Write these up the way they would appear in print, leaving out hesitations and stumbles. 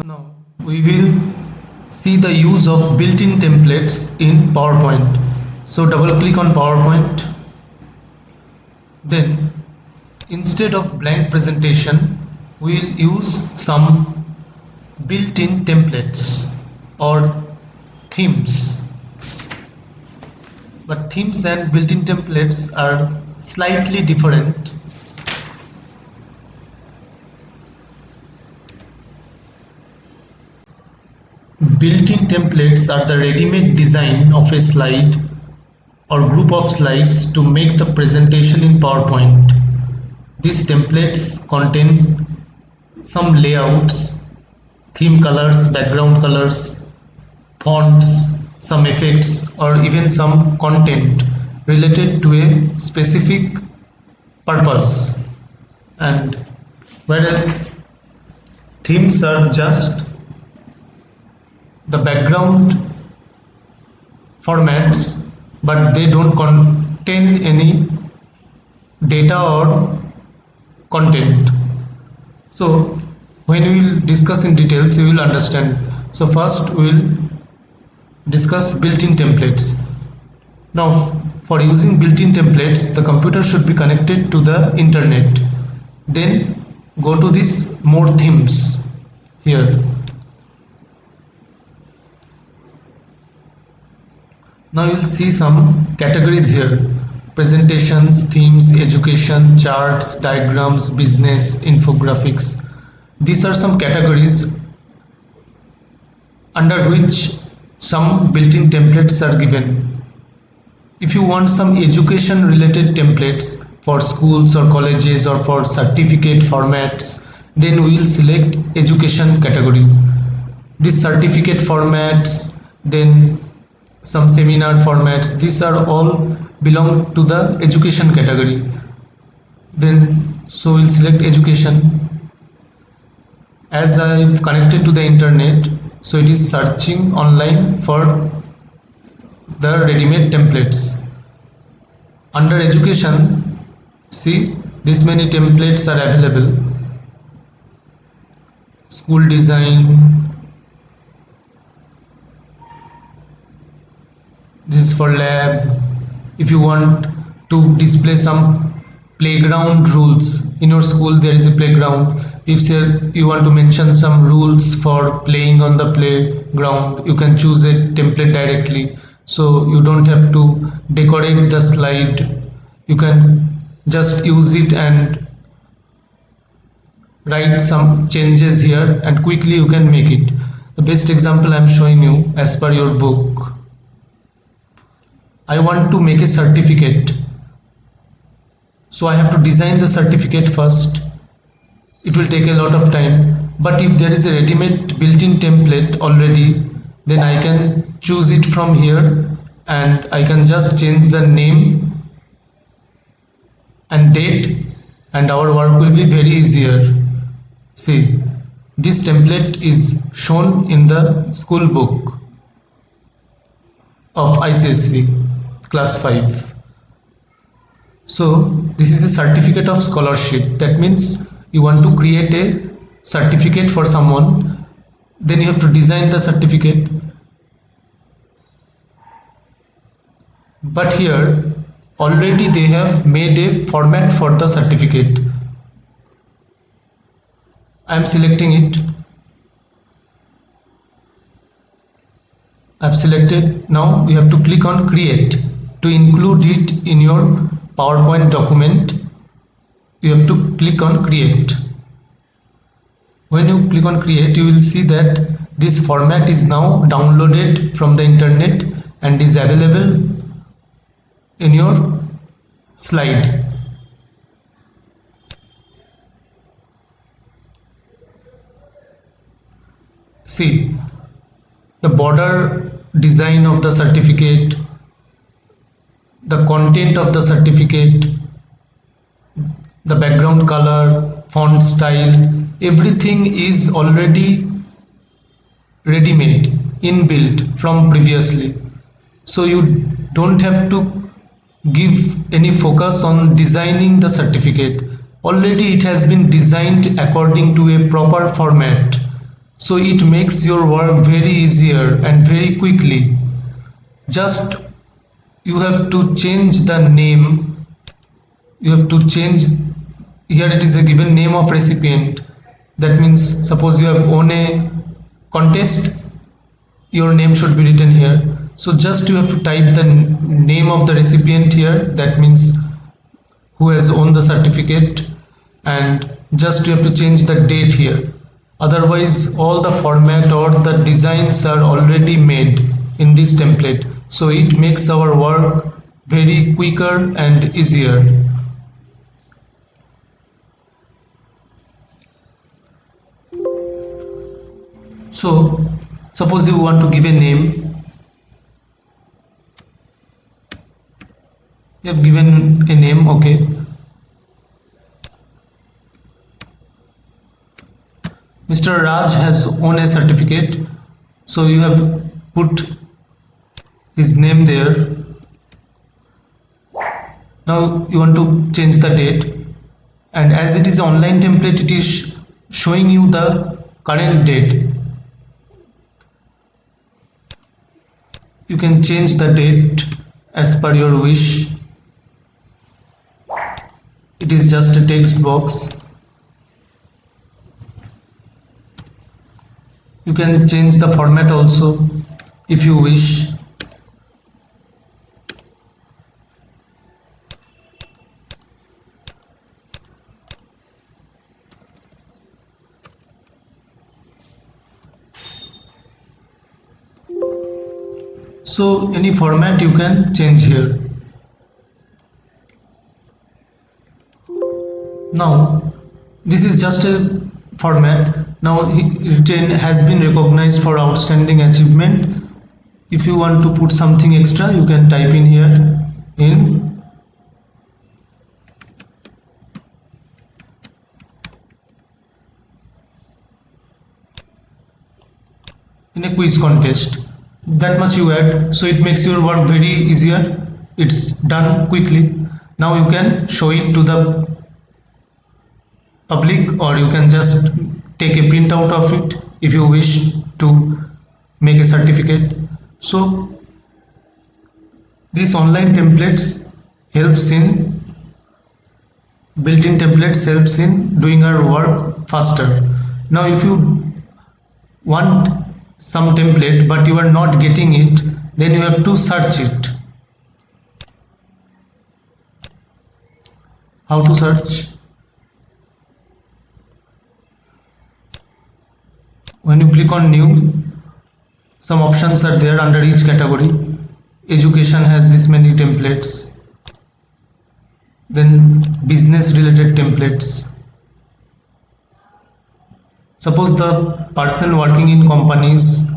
Now we will see the use of built-in templates in PowerPoint. So double click on PowerPoint. Then instead of blank presentation, we will use some built-in templates or themes. But themes and built-in templates are slightly different. Built-in templates are the ready-made design of a slide or group of slides to make the presentation in PowerPoint. These templates contain some layouts, theme colors, background colors, fonts, some effects, or even some content related to a specific purpose. And whereas themes are just the background formats, but they don't contain any data or content. So when we will discuss in details, you will understand. So first we will discuss built-in templates. Now for using built-in templates, the computer should be connected to the internet. Then go to this more themes here. Now you will see some categories here: presentations, themes, education, charts, diagrams, business, infographics. These are some categories under which some built-in templates are given. If you want some education related templates for schools or colleges or for certificate formats, then we will select education category. These certificate formats, then some seminar formats, these are all belong to the education category. Then so we'll select education. As I've connected to the internet, so it is searching online for the ready-made templates. Under education, see, this many templates are available: school design, this is for lab. If you want to display some playground rules in your school, there is a playground. If you want to mention some rules for playing on the playground, you can choose a template directly, so you don't have to decorate the slide. You can just use it and write some changes here, and quickly you can make it. The best example I am showing you as per your book. I want to make a certificate, so I have to design the certificate first. It will take a lot of time, but if there is a ready-made built-in template already, then I can choose it from here and I can just change the name and date, and our work will be very easier. See, this template is shown in the school book of ICSC class 5. So this is a certificate of scholarship. That means you want to create a certificate for someone, then you have to design the certificate. But here already they have made a format for the certificate. I am selecting it. I have selected. Now you have to click on create. To include it in your PowerPoint document, you have to click on create. When you click on create, you will see that this format is now downloaded from the internet and is available in your slide. See, the border design of the certificate, the content of the certificate, the background color, font style, everything is already ready-made, inbuilt from previously. So you don't have to give any focus on designing the certificate. Already it has been designed according to a proper format. So it makes your work very easier and very quickly. Just you have to change the name. You have to change, here it is a given name of recipient. That means suppose you have won a contest, your name should be written here. So just you have to type the name of the recipient here, that means who has won the certificate, and just you have to change the date here. Otherwise all the format or the designs are already made in this template, so it makes our work very quicker and easier. So suppose you want to give a name. You have given a name, okay. Mr. Raj has won a certificate, so you have put his name there. Now you want to change the date, and as it is an online template, it is showing you the current date. You can change the date as per your wish. It is just a text box. You can change the format also if you wish. So any format you can change here. Now this is just a format. Now written has been recognized for outstanding achievement. If you want to put something extra, you can type in here in a quiz contest. That much you add, so it makes your work very easier. It's done quickly. Now you can show it to the public, or you can just take a printout of it if you wish to make a certificate. So these online templates helps in built-in templates helps in doing our work faster. Now if you want some template but you are not getting it, then you have to search it. How to search? When you click on new, some options are there under each category. Education has this many templates, then business related templates. Suppose the person working in companies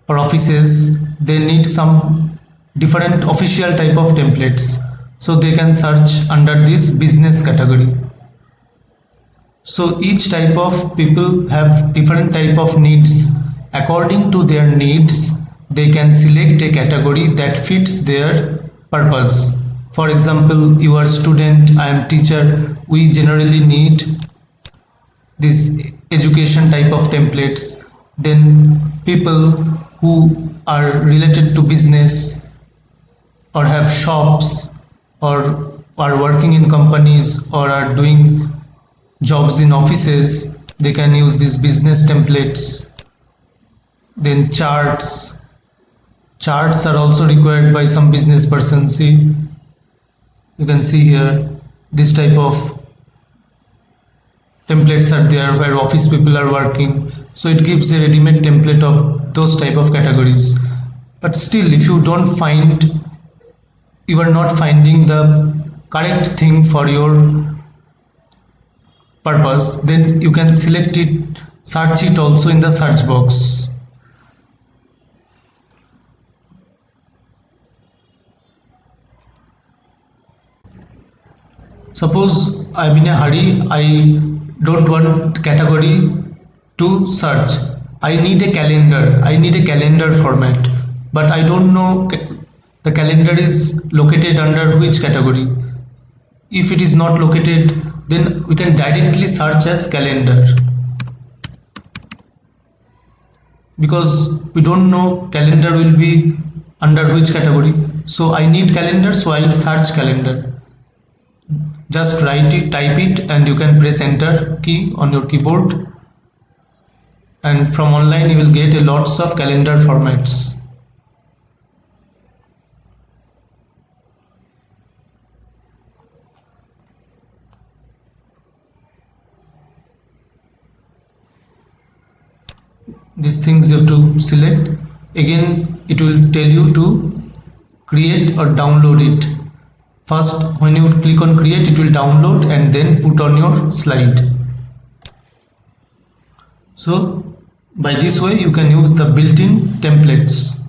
or offices, they need some different official type of templates, so they can search under this business category. So each type of people have different type of needs. According to their needs, they can select a category that fits their purpose. For example, you are student, I am teacher, we generally need this education type of templates. Then people who are related to business or have shops or are working in companies or are doing jobs in offices, they can use these business templates. Then charts are also required by some business person. See, you can see here this type of templates are there where office people are working, so it gives a ready-made template of those type of categories. But still, if you don't find, you are not finding the correct thing for your purpose, then you can select it, search it also in the search box. Suppose I'm in a hurry, I don't want category to search. I need a calendar format, but I don't know the calendar is located under which category. If it is not located, then we can directly search as calendar. because we don't know calendar will be under which category. So I need calendar, so I will search calendar. Just write it, type it, and you can press enter key on your keyboard, and from online you will get a lots of calendar formats. These things you have to select. Again it will tell you to create or download it. First, when you click on create, it will download and then put on your slide. So by this way you can use the built-in templates.